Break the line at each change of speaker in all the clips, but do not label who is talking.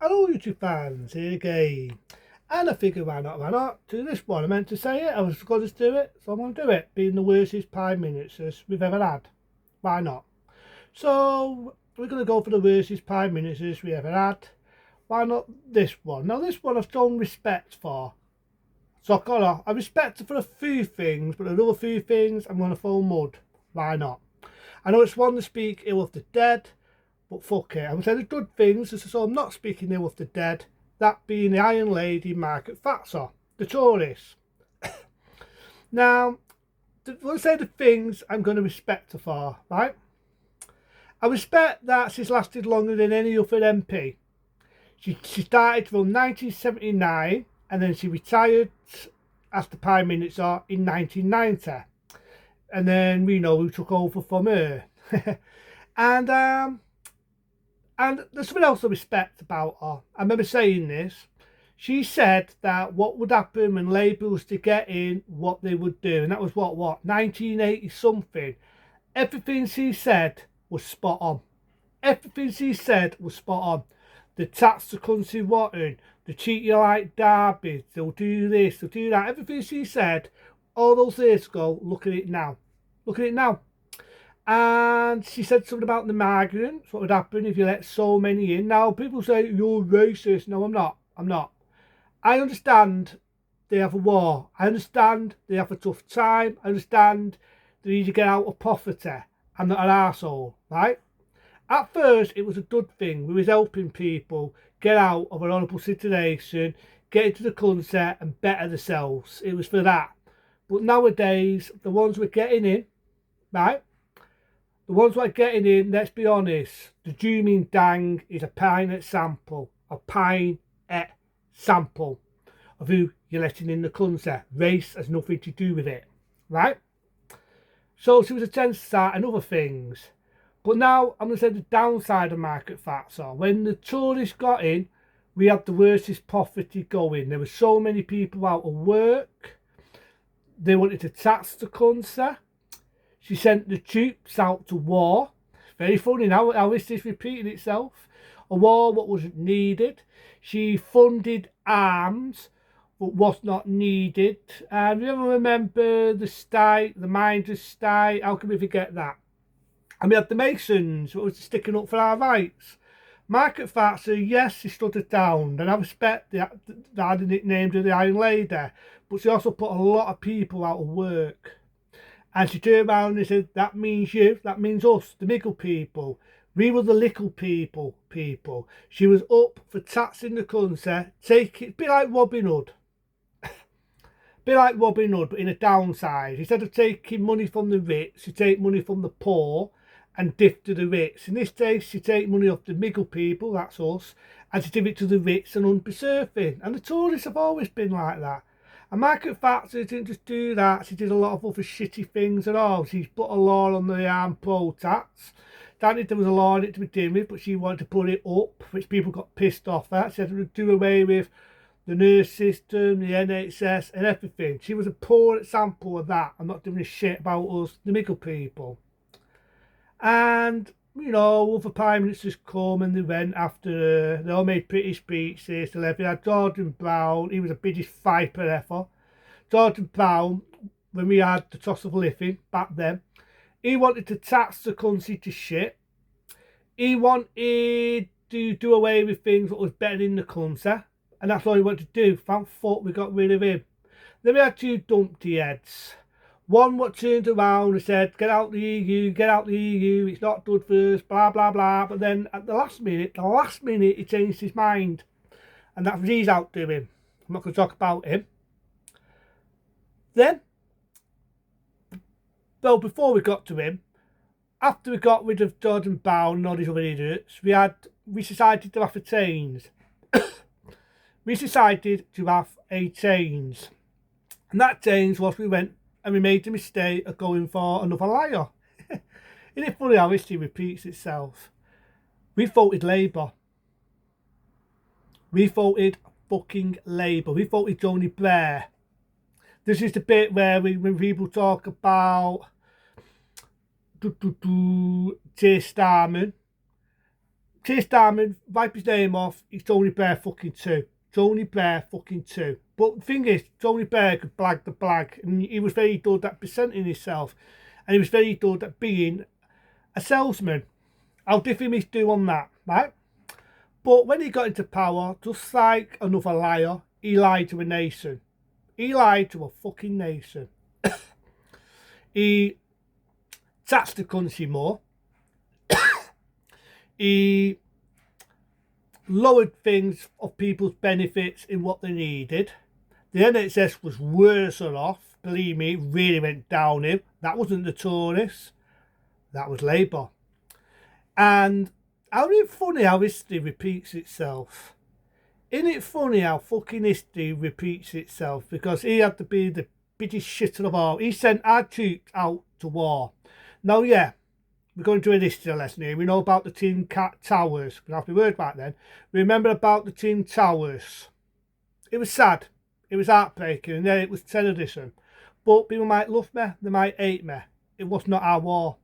Hello YouTube fans, here again. And I figured why not, do this one. I meant to say it, I was going to do it, so I'm going to do it. Being the worstest 5 minutes as we've ever had. Why not? So, we're going to go for the worstest 5 minutes as we ever had. Why not this one? Now this one I've shown respect for. So I respect it for a few things, but another few things I'm going to throw mud. Why not? I know it's one to speak ill of the dead, but fuck it, I'm saying the good things, so I'm not speaking ill of the dead, that being the Iron Lady Margaret Thatcher, the tourist. Now, let's say the things I'm going to respect her for, right? I respect that she's lasted longer than any other MP. She started from 1979 and then she retired as the Prime Minister in 1990. And then we know who took over from her. and there's something else I respect about her. I remember saying this. She said that what would happen when Labour was to get in, what they would do. And that was what 1980 something. Everything she said was spot on. Everything she said was spot on. They tax the country rotten. They treat you like Derby. They'll do this, they'll do that. Everything she said all those years ago, look at it now. Look at it now. And she said something about the migrants, what would happen if you let so many in. Now, people say, you're racist. No, I'm not. I'm not. I understand they have a war. I understand they have a tough time. I understand they need to get out of poverty. I'm not an arsehole, right? At first, it was a good thing. We was helping people get out of an horrible situation, get into the country and better themselves. It was for that. But nowadays, the ones we're getting in, right? The ones that are getting in, let's be honest, the Dooming Dang is a pine example. A pine example of who you're letting in the country. Race has nothing to do with it, right? So she was a chance to start and other things. But now I'm going to say the downside of Margaret Thatcher. When the Tories got in, we had the worstest poverty going. There were so many people out of work. They wanted to tax the country. She sent the troops out to war. Very funny now how this is repeating itself. A war what wasn't needed. She funded arms but was not needed. And you ever remember the strike, the miners' strike? How can we forget that? And we had the Masons, what was sticking up for our rights. Margaret Thatcher, yes, she stood it down, and I respect that I had the nickname of the Iron Lady, but she also put a lot of people out of work. And she turned around and said, that means you, that means us, the middle people. We were the little people. She was up for taxing the country, take it, be like Robin Hood. Be like Robin Hood, but in a downside. Instead of taking money from the rich, she take money from the poor and give to the rich. In this case, she take money off the middle people, that's us, and she give it to the rich and undeserving. And the Tories have always been like that. And Margaret Thatcher didn't just do that, she did a lot of other shitty things and all. She's put a law on the armed poll tax. Granted, there was a law on it to begin with, but she wanted to put it up, which people got pissed off at. She had to do away with the nurse system, the NHS and everything. She was a poor example of that. I'm not doing a shit about us, the middle people. And, you know, other prime ministers come and they went after her. They all made pretty speeches. They had Gordon Brown, he was the biggest viper ever. Gordon Brown, when we had the toss of living back then, he wanted to tax the country to shit. He wanted to do away with things that was better in the country. And that's all he wanted to do. Thank fuck we got rid of him. Then we had two dumpty heads. One what turned around and said, get out the EU, get out the EU, it's not good for us, blah, blah, blah. But then at the last minute, he changed his mind. And that's what he's out doing. I'm not going to talk about him. Then, well, before we got to him, after we got rid of Gordon Brown and all these other idiots, we decided to have a change. We decided to have a change. And that change was we went and we made the mistake of going for another liar. Isn't it funny how history repeats itself? We voted Labour. We voted fucking Labour. We voted Tony Blair. This is the bit where when people talk about Jay Starman, Chase Diamond, wipe his name off, it's Tony Blair fucking 2. Tony Blair fucking 2. But the thing is, Tony Blair could blag the blag, and he was very good at presenting himself, and he was very good at being a salesman. I'll give him his due on that, right? But when he got into power, just like another liar, he lied to a nation. He lied to a fucking nation. He taxed the country more. He lowered things of people's benefits in what they needed. The NHS was worse off. Believe me, it really went downhill. That wasn't the Tories. That was Labour. And isn't it funny how history repeats itself? Isn't it funny how fucking history repeats itself? Because he had to be the biggest shitter of all. He sent our troops out to war. Now, yeah, we're going to a history lesson here. We know about the Twin Towers. We have to be word back then. Remember about the Twin Towers. It was sad. It was heartbreaking. And then it was terrorism. But people might love me. They might hate me. It was not our war.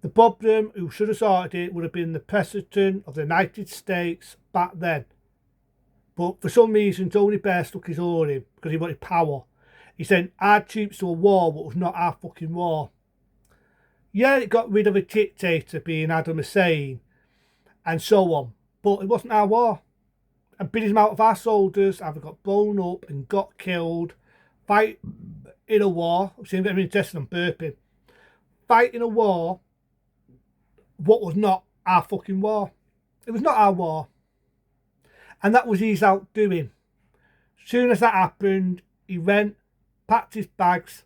The problem who should have started it would have been the President of the United States back then. But for some reason, Tony Blair stuck his oar in because he wanted power. He sent our troops to a war that was not our fucking war. Yeah, it got rid of a dictator being Saddam Hussein and so on. But it wasn't our war. A big amount of our soldiers either got blown up and got killed. Fight in a war. I'm seeing getting interested in burping. Fight in a war. What was not our fucking war. It was not our war. And that was his outdoing. As soon as that happened, he went, packed his bags,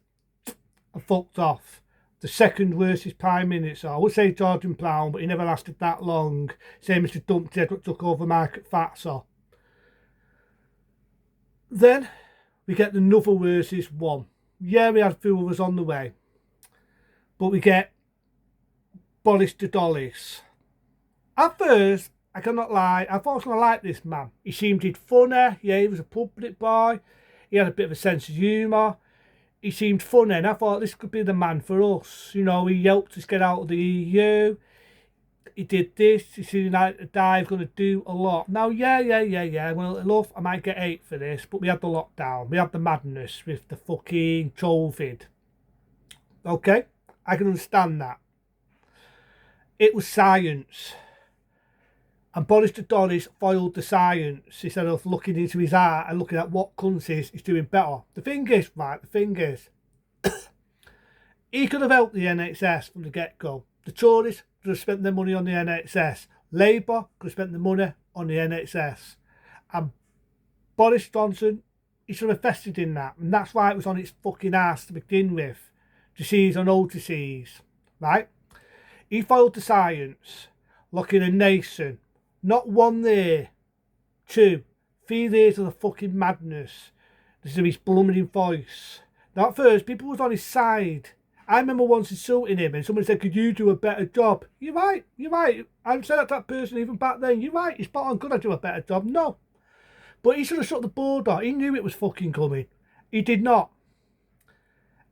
and fucked off. The second worst Prime Minister. I would say Gordon Brown, but he never lasted that long. Same as the Dumpty that took over Margaret Thatcher. Then we get the another worst one. Yeah, we had a few of us on the way. But we get Boris the Dollies. At first, I cannot lie, I thought I was going to like this man. He seemed funny, yeah, he was a public boy. He had a bit of a sense of humour. He seemed funny, and I thought this could be the man for us. You know, he helped us get out of the EU. He did this, he seemed like a guy going to do a lot. Now, yeah. Well, look, I might get hate for this, but we had the lockdown. We had the madness with the fucking COVID. Okay? I can understand that. It was science. And Boris the Dollies foiled the science instead of looking into his eye and looking at what countries is doing better. The thing is, he could have helped the NHS from the get-go. The Tories could have spent their money on the NHS. Labour could have spent the money on the NHS. And Boris Johnson, he should have invested in that. And that's why it was on its fucking ass to begin with. Disease or no disease. Right? He foiled the science, looking a nation. Not one there, 2, 3 years of the fucking madness. This is his blundering voice. Now at first, people was on his side. I remember once insulting him and someone said, could you do a better job? You're right. I said that to that person even back then. You're right, he's spot on, could I do a better job? No. But he should have shut the border. He knew it was fucking coming. He did not.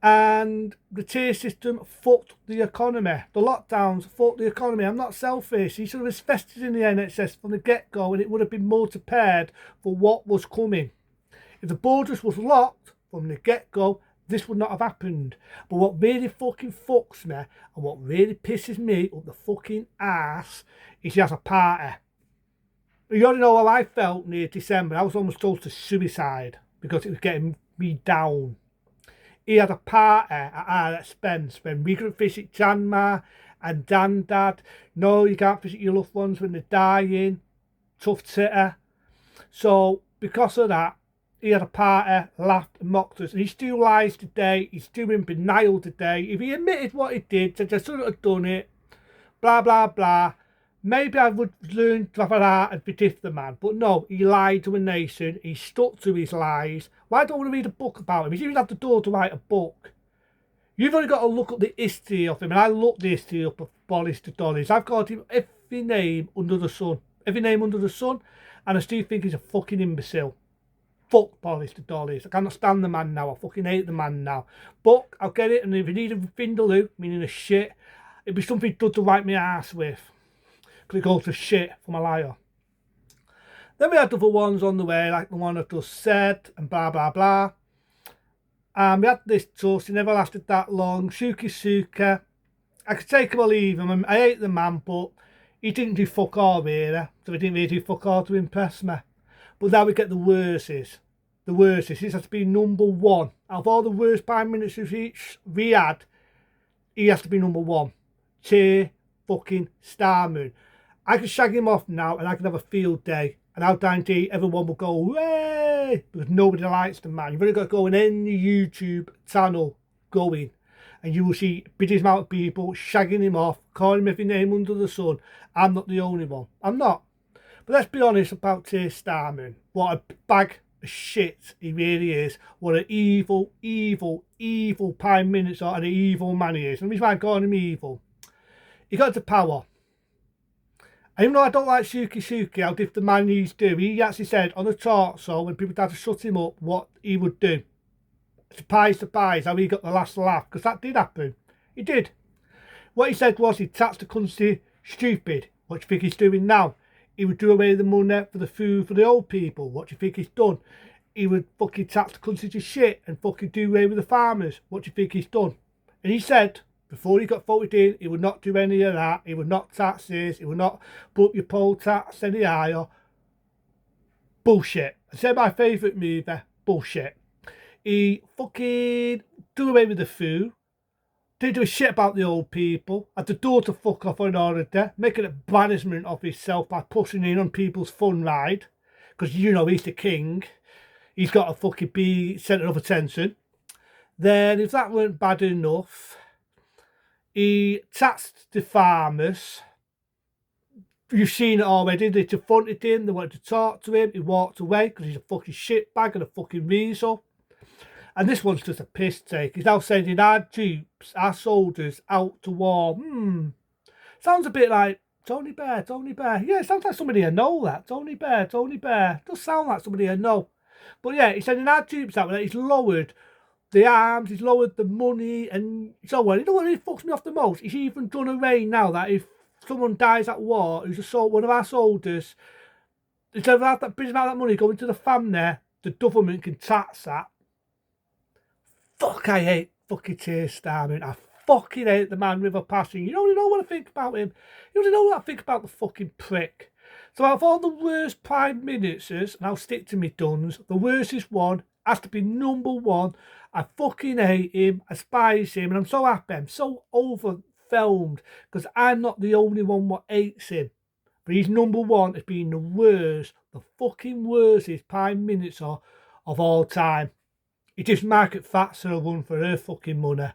And the tier system fucked the economy. The lockdowns fucked the economy. I'm not selfish. He should have invested in the NHS from the get-go and it would have been more prepared for what was coming. If the borders was locked from the get-go, this would not have happened. But what really fucking fucks me and what really pisses me up the fucking ass is he has a party. You already know how I felt near December. I was almost close to suicide because it was getting me down. He had a party at our expense when we couldn't visit Grandma and Dad. No, you can't visit your loved ones when they're dying. Tough titter. So, because of that, he had a party, laughed and mocked us. And he still lies today. He's still in denial today. If he admitted what he did, said I shouldn't have done it, blah, blah, blah, maybe I would learn to have an heart and forgive the man. But no, he lied to a nation. He stuck to his lies. Why don't I want to read a book about him? He's even had the door to write a book. You've only got to look up the history of him. And I looked the history up of Boris the Dollies. I've got him every name under the sun. Every name under the sun. And I still think he's a fucking imbecile. Fuck Boris the Dollies. I cannot stand the man now. I fucking hate the man now. But I'll get it. And if you need a vindaloo, meaning a shit, it'd be something good to wipe my ass with. because it goes to shit from a liar. Then we had other ones on the way, like the one I just said, and blah, blah, blah. And we had this toast, he never lasted that long. Shuki Suka, I could take him or leave him. I hate the man, but he didn't do fuck all really. So he didn't really do fuck all to impress me. But now we get the worstest. The worstest. This has to be number one. Out of all the worst Prime Ministers we had, he has to be number one. Keir fucking Starmer. I can shag him off now and I can have a field day. And I'll guarantee everyone will go, hey! Because nobody likes the man. You've only got to go on any YouTube channel going. And you will see a big amount of people shagging him off, calling him every name under the sun. I'm not the only one. I'm not. But let's be honest about Keir Starmer. What a bag of shit he really is. What an evil, evil, evil Prime Minister and an evil man he is. And the reason why I'm calling him evil. He got to power. And even though I don't like Shuki, how did the man he's do, he actually said on the talk show when people tried to shut him up what he would do. Surprise, how he got the last laugh, because that did happen. He did. What he said was he'd tax the country stupid. What do you think he's doing now? He would do away with the money for the food for the old people. What do you think he's done? He would fucking tax the country to shit and fucking do away with the farmers. What do you think he's done? And he said, before he got voted in, he would not do any of that. He would not tax this. He would not put your poll tax any higher. Bullshit. I said my favourite movie, bullshit. He fucking do away with the food. Didn't do a shit about the old people. Had the door to fuck off on holiday. Making a banishment of himself by pushing in on people's fun ride. Because, you know, he's the king. He's got to fucking be centre of attention. Then, if that weren't bad enough, he taxed the farmers. You've seen it already. They confronted him. They wanted to talk to him. He walked away because he's a fucking shitbag and a fucking weasel. And this one's just a piss take. He's now sending our troops, our soldiers, out to war. Sounds a bit like Tony Blair. Yeah, it sounds like somebody I know that. Tony Blair. Does sound like somebody I know. But yeah, he's sending our troops out. He's lowered the arms, he's lowered the money and so on. You know what really fucks me off the most? He's even done away now that if someone dies at war who's one of our soldiers, instead of that bringing out that money going to the family, the government can tax that. Fuck, I hate fucking Keir Starmer. I fucking hate the man river passing. You don't know what I think about him. You don't know what I think about the fucking prick. So out of all the worst Prime Ministers, and I'll stick to me guns, the worstest one has to be number one. I fucking hate him, I despise him, and I'm so happy, I'm so overwhelmed, because I'm not the only one what hates him. But he's number one as being the worst, the fucking worstest Prime Minister of all time. He gives Margaret Thatcher a run for her fucking money.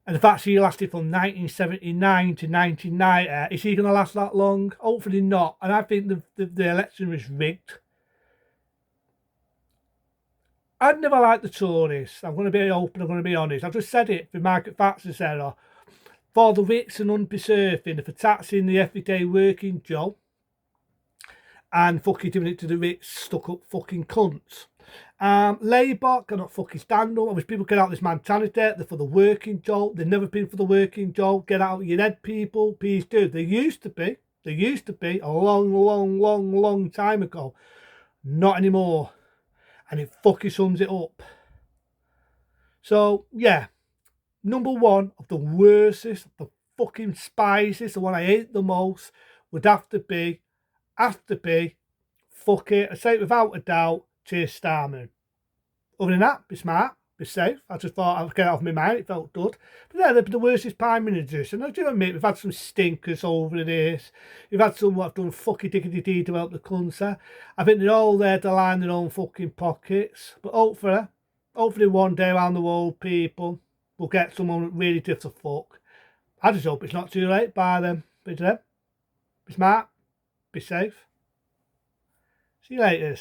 And the fact she lasted from 1979 to 1990, is he going to last that long? Hopefully not. And I think the election was rigged. I'd never liked the Tories. I'm going to be open, I'm going to be honest. I've just said it for Margaret Thatcher's era. For the rich and undeserving, for taxing the everyday working Joe and fucking doing it to the rich, stuck up fucking cunts. Labour cannot fucking stand them. I wish people get out this mentality. They're for the working Joe. They've never been for the working Joe. Get out of your head, people. Please do. They used to be. They used to be a long time ago. Not anymore. And it fucking sums it up. So, yeah. Number one of the worstest, the fucking spiciest, the one I hate the most, would have to be, fuck it, I say it without a doubt, Keir Starmer. Other than that, be smart, be safe. I just thought I'd get it off my mind, it felt good. But yeah, they're the worstest Prime Ministers. And I do admit, we've had some stinkers over this. We've had some what have done fucking diggity to help the country. I think they're all there to line their own fucking pockets. But hopefully one day around the world, people will get someone that really gives a fuck. I just hope it's not too late by then. Be smart, be safe. See you later.